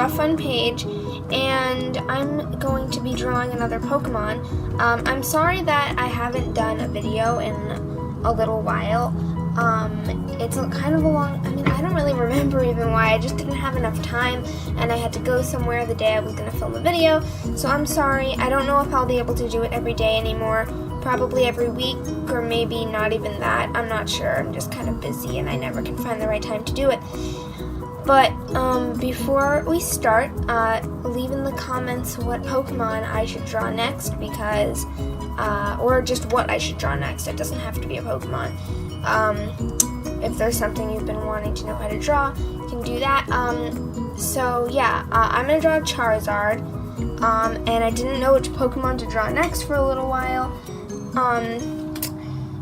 Draw Fun page, and I'm going to be drawing another Pokemon. I'm sorry that I haven't done a video in a little while. It's kind of a long, I don't really remember even why. I just didn't have enough time, and I had to go somewhere the day I was going to film a video, so I'm sorry. I don't know if I'll be able to do it every day anymore. Probably every week, or maybe not even that. I'm not sure. I'm just kind of busy, and I never can find the right time to do it. But before we start, leave in the comments what Pokemon I should draw next, because, or just what I should draw next. It doesn't have to be a Pokemon. If there's something you've been wanting to know how to draw, you can do that. So yeah, I'm gonna draw Charizard, and I didn't know which Pokemon to draw next for a little while,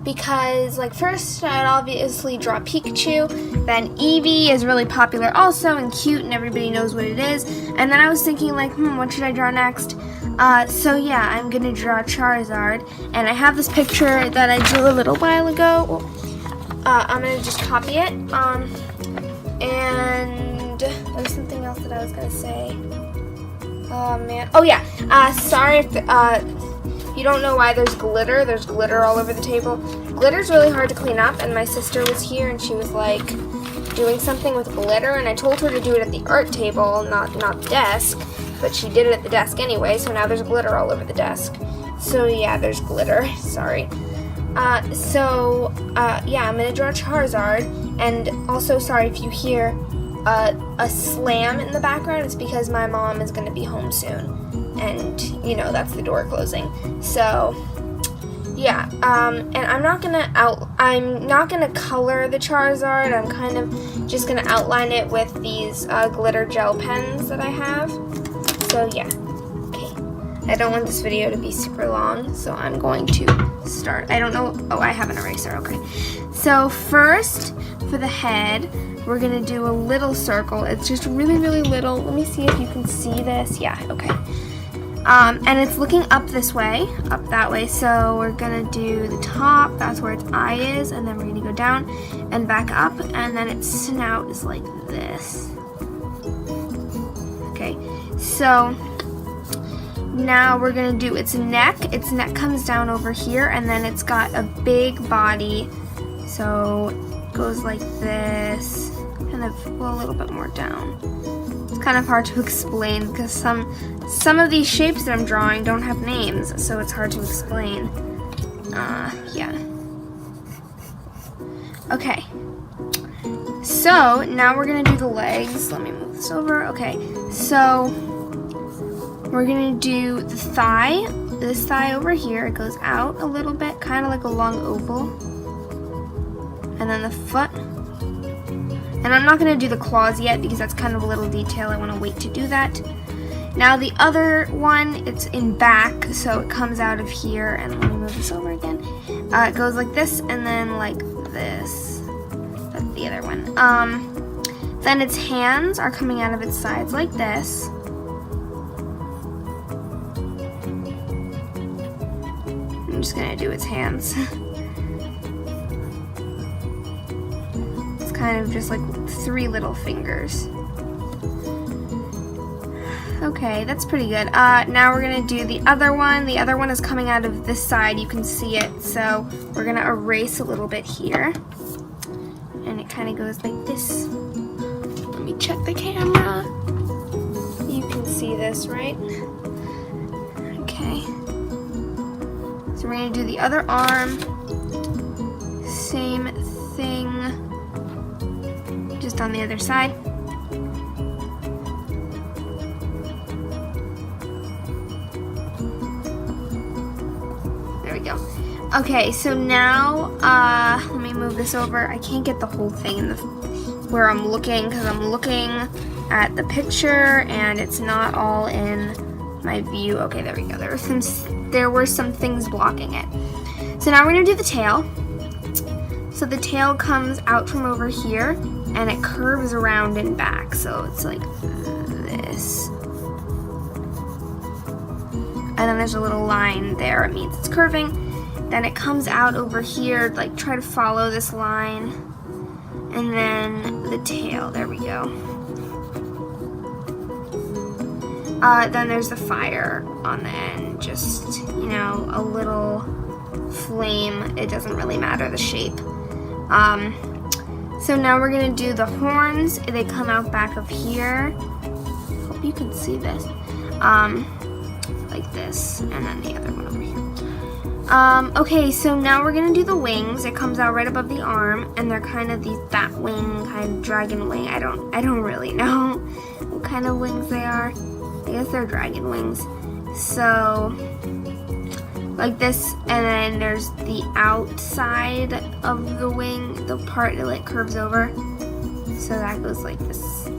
because first I'd obviously draw Pikachu, then Eevee is really popular also and cute and everybody knows what it is, and then I was thinking what should I draw next? So yeah, I'm gonna draw Charizard, and I have this picture that I drew a little while ago. I'm gonna just copy it, and there's something else that I was gonna say. Oh man, oh yeah, sorry if you don't know why there's glitter all over the table. Glitter's really hard to clean up, and my sister was here and she was doing something with glitter, and I told her to do it at the art table, not the desk, but she did it at the desk anyway, so now there's glitter all over the desk. So yeah, there's glitter, sorry. Yeah, I'm gonna draw Charizard, and also sorry if you hear a slam in the background. It's because my mom is gonna be home soon, and that's the door closing. So yeah, and I'm not gonna color the Charizard. I'm kind of just gonna outline it with these glitter gel pens that I have. So yeah, okay. I don't want this video to be super long, so I'm going to start. I don't know. Oh, I have an eraser. Okay. So first, for the head, we're gonna do a little circle. It's just really, really little. Let me see if you can see this. Yeah. Okay. And it's looking up this way, up that way. So we're gonna do the top. That's where its eye is, and then we're gonna go down and back up, and then its snout is like this. Okay. So now we're gonna do its neck. Its neck comes down over here, and then it's got a big body. So it goes like this, kind of, well, a little bit more down. It's kind of hard to explain because some of these shapes that I'm drawing don't have names, so it's hard to explain. Yeah. Okay. So now we're gonna do the legs. Let me move this over. Okay. So we're gonna do the thigh, this thigh over here. It goes out a little bit, kind of like a long oval. And then the foot. And I'm not gonna do the claws yet because that's kind of a little detail. I wanna wait to do that. Now the other one, it's in back, so it comes out of here, and let me move this over again. It goes like this, and then like this. That's the other one. Then its hands are coming out of its sides like this. I'm just gonna do its hands. It's kind of just like 3 little fingers. Okay, that's pretty good. Now we're gonna do the other one. The other one is coming out of this side. You can see it. So we're gonna erase a little bit here. And it kind of goes like this. Let me check the camera. You can see this, right? Okay. So we're gonna do the other arm. Same thing. Just on the other side. There we go. Okay, so now, let me move this over. I can't get the whole thing in where I'm looking because I'm looking at the picture and it's not all in my view. Okay, there we go. There were some things blocking it. So now we're gonna do the tail. So the tail comes out from over here and it curves around and back. So it's like this. And then there's a little line there. It means it's curving. Then it comes out over here, like try to follow this line. And then the tail, there we go. Then there's the fire on the end, just, you know, a little flame. It doesn't really matter the shape. So now we're gonna do the horns. They come out back of here. Hope you can see this. Like this, and then the other one over here. Okay, so now we're gonna do the wings. It comes out right above the arm, and they're kind of these bat wing, kind of dragon wing. I don't really know what kind of wings they are. I guess they're dragon wings. So, like this, and then there's the outside of the wing, the part that like curves over. So that goes like this.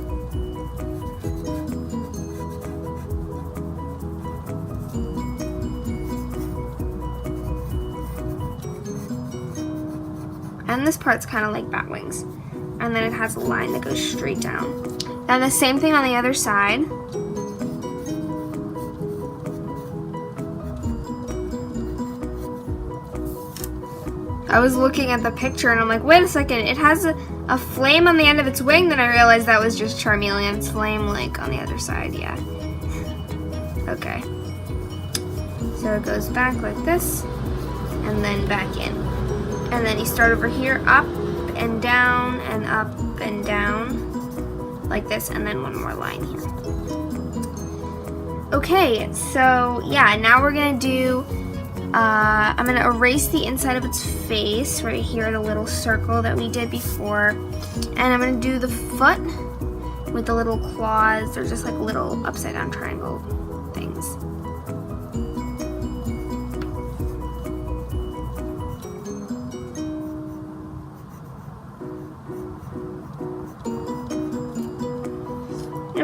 And this part's kind of like bat wings. And then it has a line that goes straight down. And the same thing on the other side. I was looking at the picture and I'm like, wait a second, it has a flame on the end of its wing. Then I realized that was just Charmeleon's flame, like on the other side, yeah. Okay. So it goes back like this, and then back in. And then you start over here, up and down, and up and down, like this, and then one more line here. Okay, so yeah, now we're gonna do, I'm gonna erase the inside of its face, right here, the little circle that we did before. And I'm gonna do the foot with the little claws. They're just like little upside down triangle things.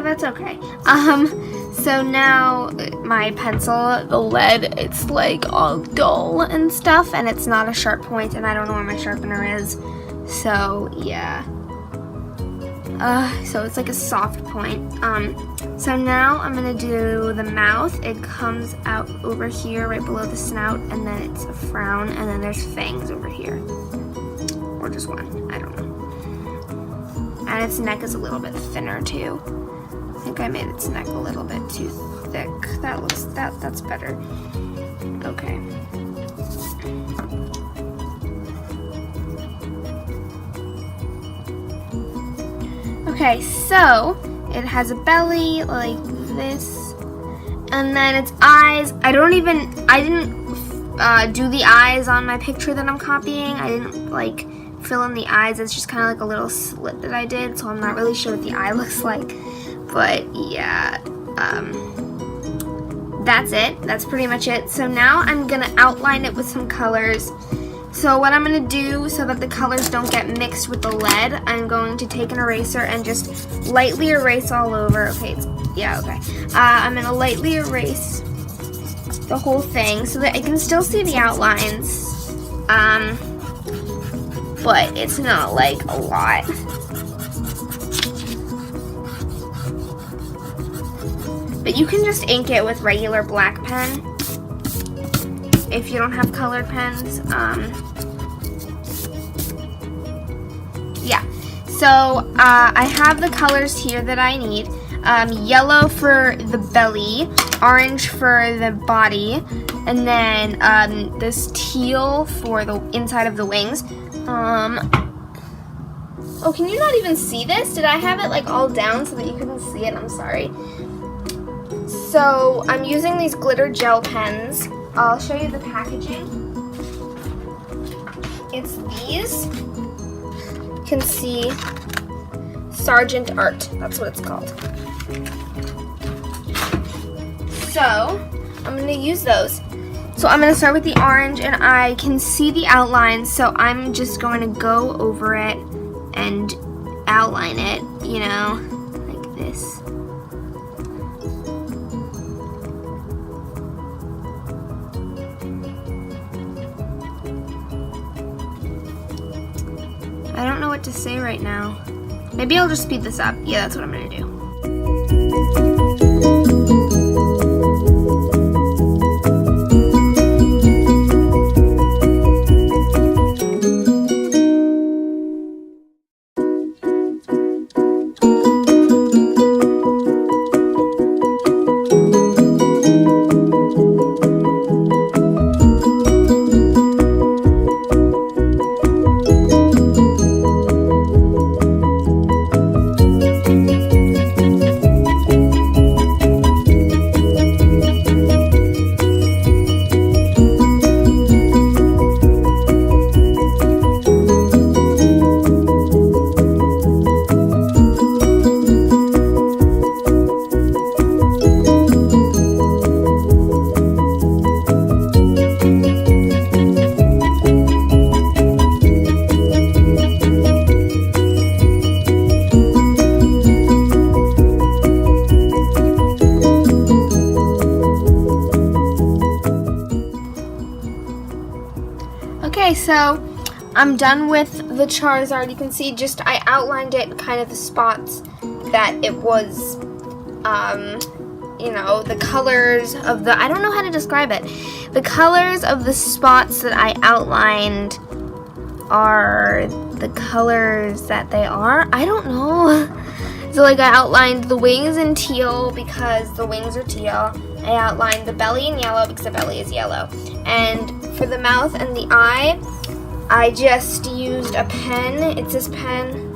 That's okay. So now my pencil, the lead, it's like all dull and stuff, and it's not a sharp point, and I don't know where my sharpener is. So yeah. So it's like a soft point. So now I'm gonna do the mouth. It comes out over here, right below the snout, and then it's a frown, and then there's fangs over here, or just one. I don't know. And its neck is a little bit thinner too. I think I made its neck a little bit too thick. That's better. Okay. Okay, so it has a belly like this, and then its eyes. I didn't do the eyes on my picture that I'm copying. I didn't like fill in the eyes. It's just kind of like a little slit that I did, so I'm not really sure what the eye looks like. But yeah, that's it. That's pretty much it. So now I'm gonna outline it with some colors. So what I'm gonna do so that the colors don't get mixed with the lead, I'm going to take an eraser and just lightly erase all over. Okay, okay. I'm gonna lightly erase the whole thing so that I can still see the outlines. But it's not like a lot. But you can just ink it with regular black pen if you don't have colored pens. Yeah, so I have the colors here that I need. Yellow for the belly, orange for the body, and then this teal for the inside of the wings. Oh, can you not even see this? Did I have it like all down so that you couldn't see it? I'm sorry. So I'm using these glitter gel pens. I'll show you the packaging. It's these. You can see Sargent Art. That's what it's called. So I'm going to use those. So I'm going to start with the orange, and I can see the outlines, so I'm just going to go over it and outline it, you know, like this. I don't know what to say right now. Maybe I'll just speed this up. Yeah, that's what I'm gonna do. so I'm done with the Charizard. You can see just I outlined it, kind of the spots that it was, you know, the colors of the, I don't know how to describe it. The colors of the spots that I outlined are the colors that they are. I don't know. So like I outlined the wings in teal because the wings are teal. I outlined the belly in yellow because the belly is yellow. And for the mouth and the eye, I just used a pen. It's this pen.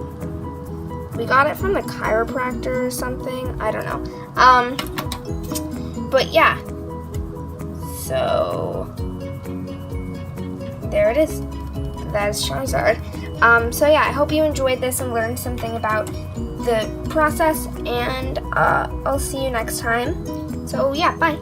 We got it from the chiropractor or something. I don't know. But yeah. So there it is. That is Charizard. So yeah, I hope you enjoyed this and learned something about the process, and I'll see you next time. So yeah, bye.